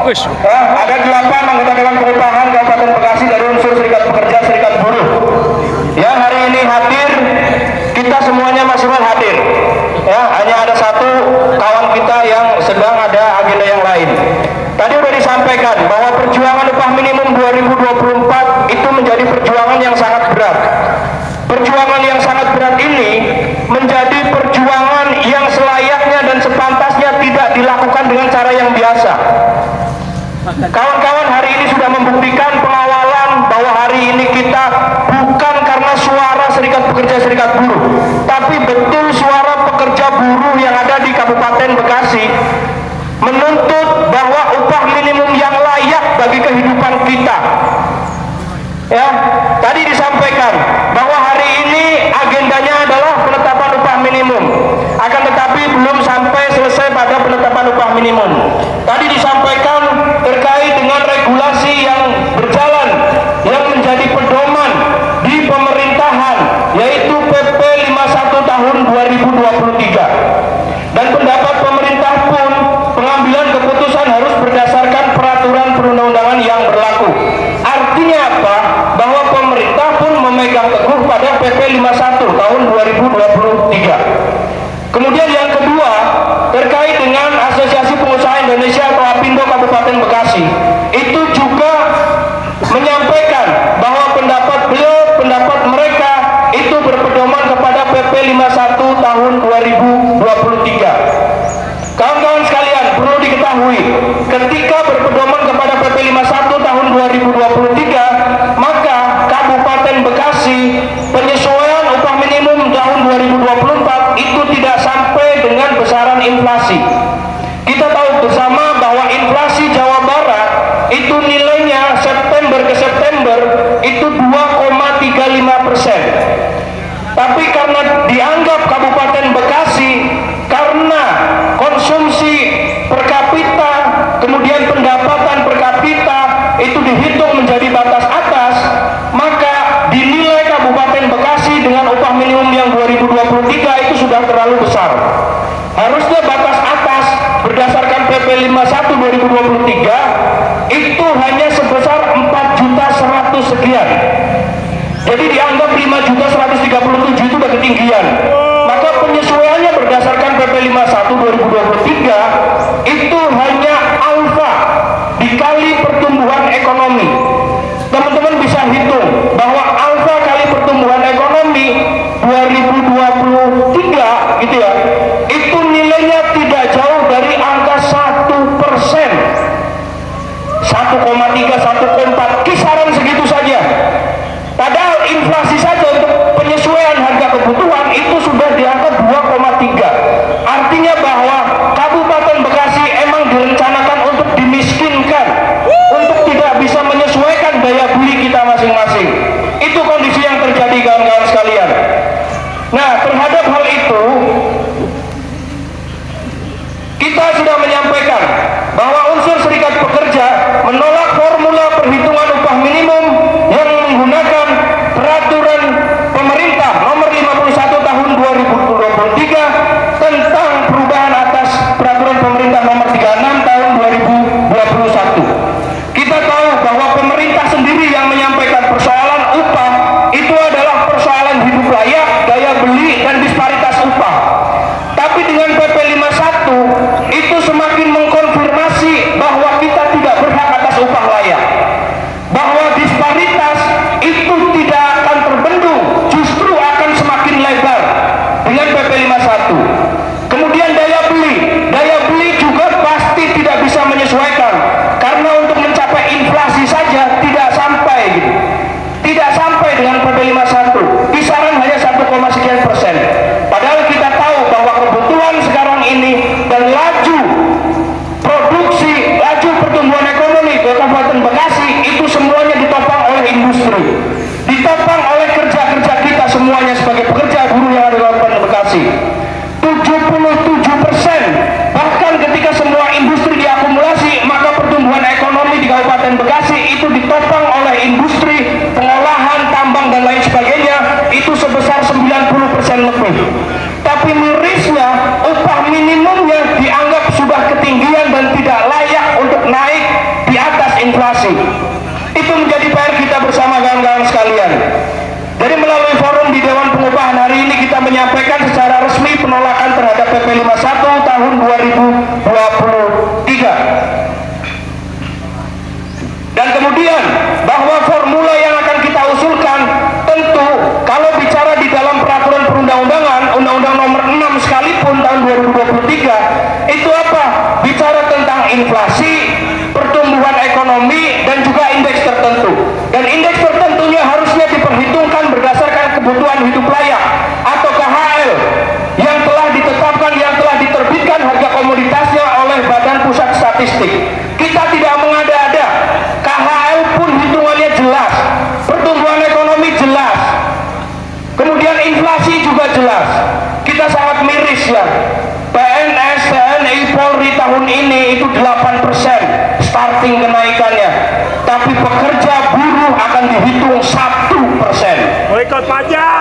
Ada 8 anggota Dewan Pengupahan Kabupaten Bekasi dari unsur serikat pekerja, serikat buruh yang hari ini hadir. Kita semuanya maksimal hadir. Ya, hanya ada satu kawan kita yang sedang ada agenda yang lain. Tadi sudah disampaikan bahwa perjuangan upah minimum 2024 itu menjadi perjuangan yang sangat berat. Perjuangan yang sangat berat ini menjadi perjuangan yang selayaknya dan sepantasnya tidak dilakukan dengan cara yang biasa. Kawan-kawan hari ini sudah membuktikan pengawalan bahwa hari ini kita bukan karena suara serikat pekerja, serikat buruh, tapi betul suara pekerja buruh yang ada di Kabupaten Bekasi menuntut bahwa upah minimum yang layak bagi kehidupan kita. Ya, tadi disampaikan bahwa hari ini agendanya adalah penetapan upah minimum. Akan tetapi belum sampai selesai pada penetapan upah minimum. Tadi disampaikan terkait dengan regulasi yang berjalan yang menjadi pedoman di pemerintahan, yaitu PP 51 tahun 2023. Dan pendapat pemerintah pun pengambilan keputusan harus berdasarkan peraturan perundang-undangan yang berlaku. Artinya apa? Bahwa pemerintah pun memegang teguh pada PP 51 tahun 2023. Kemudian yang kedua, terkait dengan Asosiasi Pengusaha Indonesia atau APindo Kabupaten Bekasi, itu juga menyampaikan bahwa pendapat beliau, pendapat mereka itu berpedoman kepada PP 51 tahun 2023. Kawan-kawan sekalian, perlu diketahui, ketika berpedoman kepada PP 51 tahun 2023, maka Kabupaten Bekasi penyesuaian upah minimum tahun 2024 itu tidak sampai dengan besaran inflasi. Kita tahu bersama bahwa inflasi Jawa Barat itu nilainya September ke September itu 2,35%. Tapi karena dianggap Kabupaten Bekasi karena konsumsi per kapita, kemudian pendapatan per kapita itu dihitung menjadi batas atas, maka dinilai Kabupaten Bekasi dengan upah minimum yang 2023 itu sudah terlalu besar. Harusnya batas atas berdasarkan PP 51 2023 itu hanya sebesar 4.100.000 sekian. Jadi dianggap 5.137 itu udah ketinggian. Maka penyesuaiannya berdasarkan PP 51 2023 itu hanya alfa dikali pertumbuhan ekonomi. Teman-teman bisa hitung bahwa alfa kali pertumbuhan ekonomi 2023 gitu ya, itu nilainya tidak jauh dari angka 1%, 1,3, 1,4, kisaran segitu saja. Padahal inflasi saja untuk penyesuaian harga kebutuhan itu sudah di angka 2,3. Artinya bahwa Kabupaten Bekasi emang inflasi. Itu menjadi PR kita bersama kawan-kawan sekalian. Jadi melalui forum di Dewan Pengupahan hari ini kita menyampaikan secara resmi penolakan terhadap PP 51 tahun 2023. Dan kemudian bahwa formula yang akan kita usulkan tentu kalau bicara di dalam peraturan perundang-undangan Undang-Undang nomor 6 sekalipun tahun 2023 itu apa? Bicara tentang inflasi, pertumbuhan ekonomi dan juga indeks tertentu. Dan indeks tertentunya harusnya diperhitungkan berdasarkan kebutuhan hidup layak atau KHL yang telah ditetapkan, yang telah diterbitkan harga komoditasnya oleh Badan Pusat Statistik. Kita tidak mengada-ada. KHL pun hitungannya jelas, pertumbuhan ekonomi jelas, kemudian inflasi juga jelas. Kita sangat miris ya, PNS, TNI, Polri tahun ini itu 8% starting kenaikannya, tapi pekerja buruh akan dihitung 1%. Boikot pajak.